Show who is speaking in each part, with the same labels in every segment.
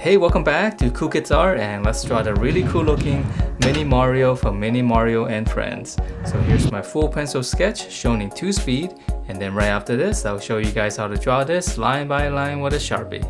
Speaker 1: Hey, welcome back to Cool Kids Art, and let's draw the really cool looking Mini Mario from Mino Mario and Friends. So here's my full pencil sketch shown in 2 speed, and then right after this I'll show you guys how to draw this line by line with a Sharpie.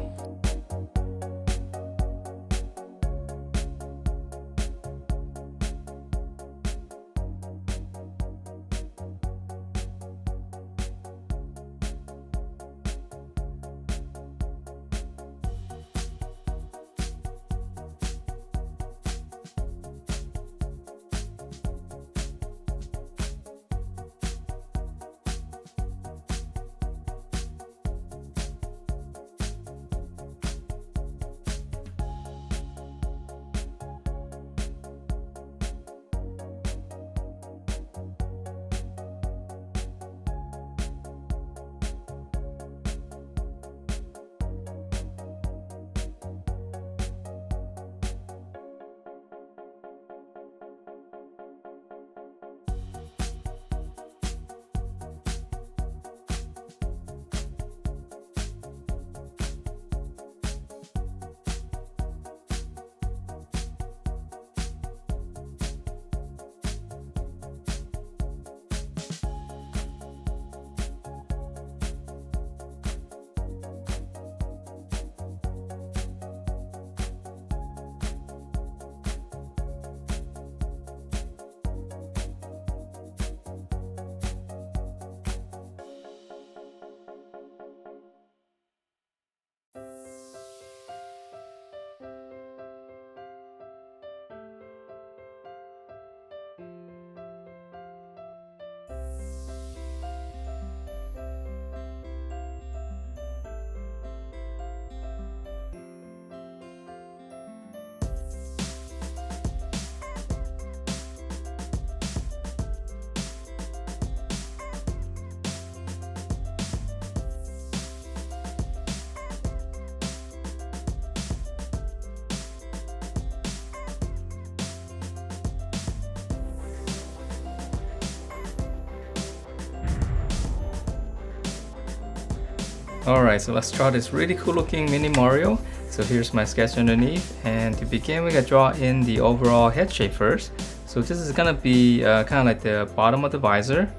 Speaker 1: Alright, so let's draw this really cool looking Mini Mario. So here's my sketch underneath, and to begin we gotta draw in the overall head shape first. So this is gonna be kind of like the bottom of the visor.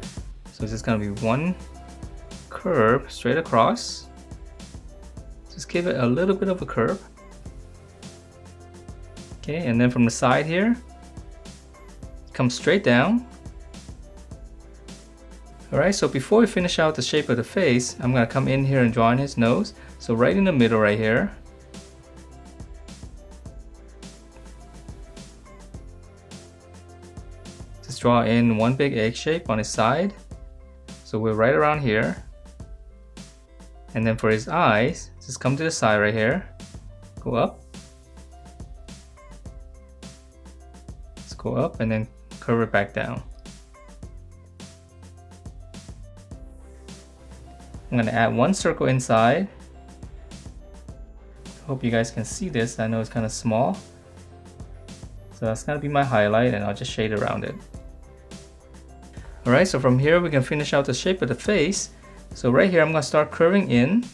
Speaker 1: So this is gonna be one curve straight across. Just give it a little bit of a curve. Okay, and then from the side here, come straight down. Alright, so before we finish out the shape of the face, I'm going to come in here and draw in his nose. So right in the middle right here. Just draw in one big egg shape on his side. So we're right around here. And then for his eyes, just come to the side right here. Go up. Let's go up and then curve it back down. I'm going to add one circle inside. Hope you guys can see this. I know it's kind of small. So that's going to be my highlight, and I'll just shade around it. Alright, so from here we can finish out the shape of the face. So right here I'm going to start curving in.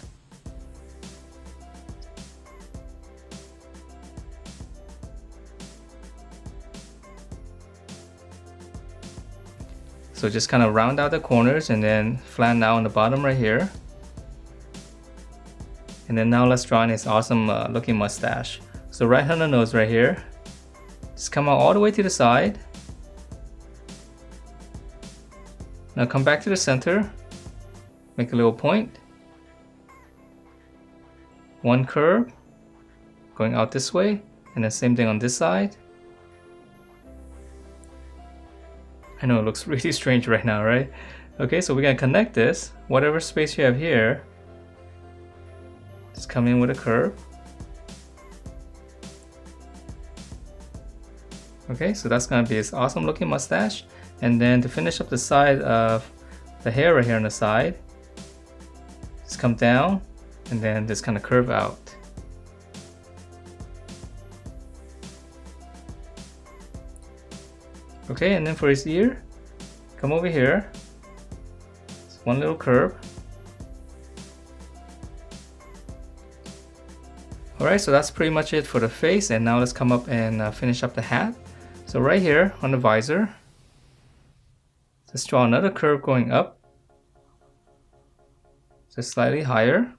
Speaker 1: So just kind of round out the corners and then flatten out on the bottom right here. And then now let's draw in his awesome looking mustache. So right on the nose right here. Just come out all the way to the side. Now come back to the center. Make a little point. One curve going out this way, and the same thing on this side. I know it looks really strange right now, right? Okay, so we're gonna connect this. Whatever space you have here, just come in with a curve. Okay, so that's gonna be his awesome looking mustache. And then to finish up the side of the hair right here on the side, just come down and then just kind of curve out. Okay, and then for his ear, come over here. Just one little curve. Alright, so that's pretty much it for the face, and now let's come up and finish up the hat. So right here on the visor, let's draw another curve going up, just slightly higher.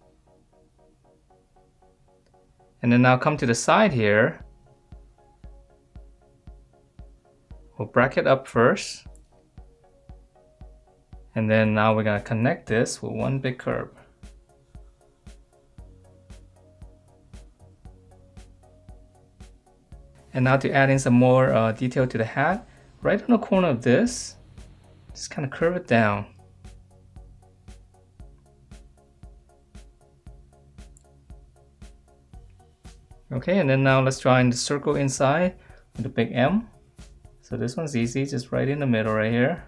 Speaker 1: And then now come to the side here. We'll bracket up first. And then now we're going to connect this with one big curve. And now to add in some more detail to the hat, right on the corner of this, just kind of curve it down. Okay, and then now let's draw in the circle inside with a big M. So this one's easy, just right in the middle right here.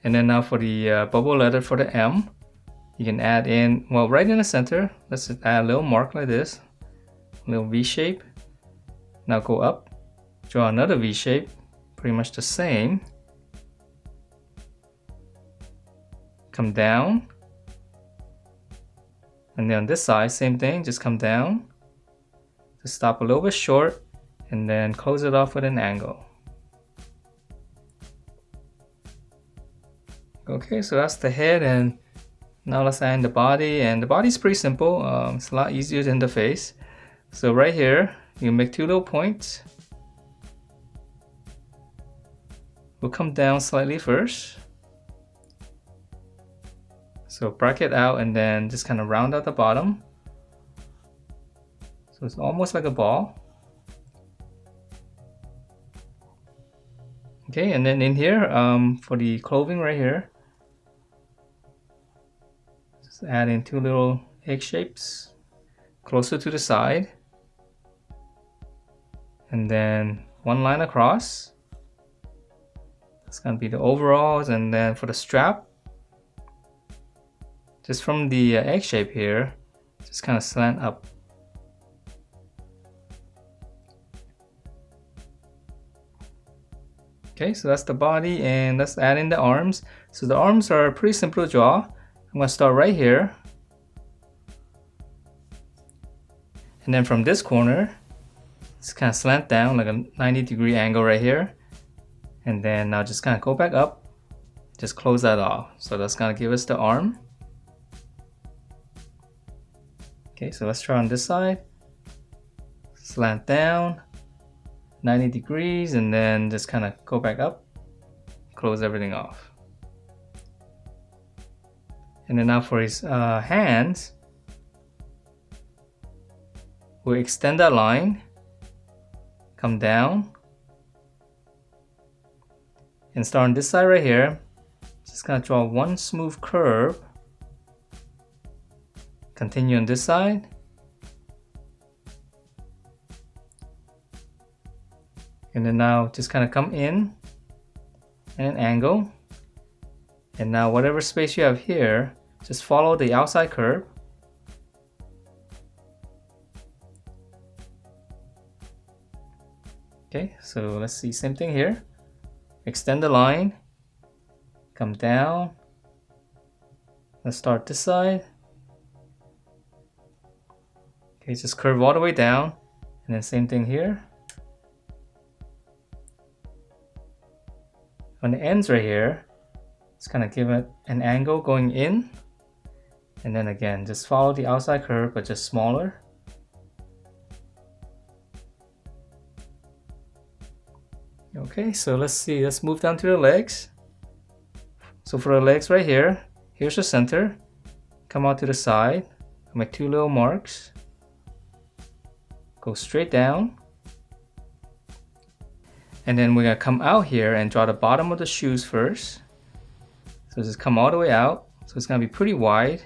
Speaker 1: And then now for the bubble letter for the M, you can add in, well, right in the center, let's just add a little mark like this, a little V shape. Now go up, draw another V shape, pretty much the same. Come down. And then on this side, same thing, just come down. Just stop a little bit short, and then close it off with an angle. Okay, so that's the head, and now let's add in the body. And the body's pretty simple. It's a lot easier than the face. So right here, you make two little points. We'll come down slightly first. So bracket out and then just kind of round out the bottom. So it's almost like a ball. Okay, and then in here, for the clothing right here, just add in two little egg shapes closer to the side. And then one line across. That's gonna be the overalls, and then for the strap, just from the egg shape here, just kind of slant up. Okay, so that's the body, and let's add in the arms. So the arms are pretty simple to draw. I'm gonna start right here. And then from this corner, just kind of slant down like a 90-degree angle right here. And then now just kind of go back up, just close that off. So that's gonna give us the arm. Okay, so let's try on this side. Slant down, 90 degrees, and then just kind of go back up, close everything off. And then now for his hands, we'll extend that line, come down, and start on this side right here. Just gonna draw one smooth curve. Continue on this side. And then now just kind of come in and an angle. And now whatever space you have here, just follow the outside curve. Okay, so let's see, same thing here. Extend the line, come down. Let's start this side. Okay, just curve all the way down, and then same thing here. On the ends right here, just kind of give it an angle going in, and then again, just follow the outside curve, but just smaller. Okay, so let's see, let's move down to the legs. So for the legs right here, here's the center. Come out to the side, make two little marks. Go straight down. And then we're gonna come out here and draw the bottom of the shoes first. So just come all the way out. So it's gonna be pretty wide.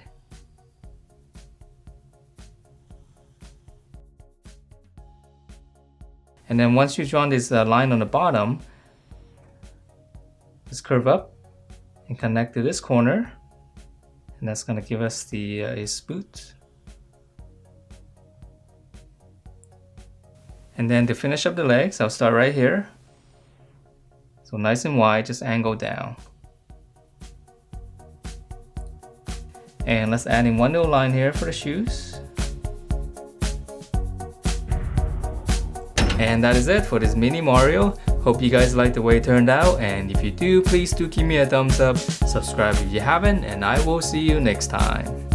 Speaker 1: And then once you've drawn this line on the bottom, just curve up and connect to this corner. And that's gonna give us the his boot. And then to finish up the legs, I'll start right here. So nice and wide, just angle down. And let's add in one little line here for the shoes. And that is it for this mini Mario. Hope you guys like the way it turned out, and if you do, please do give me a thumbs up, subscribe if you haven't, and I will see you next time.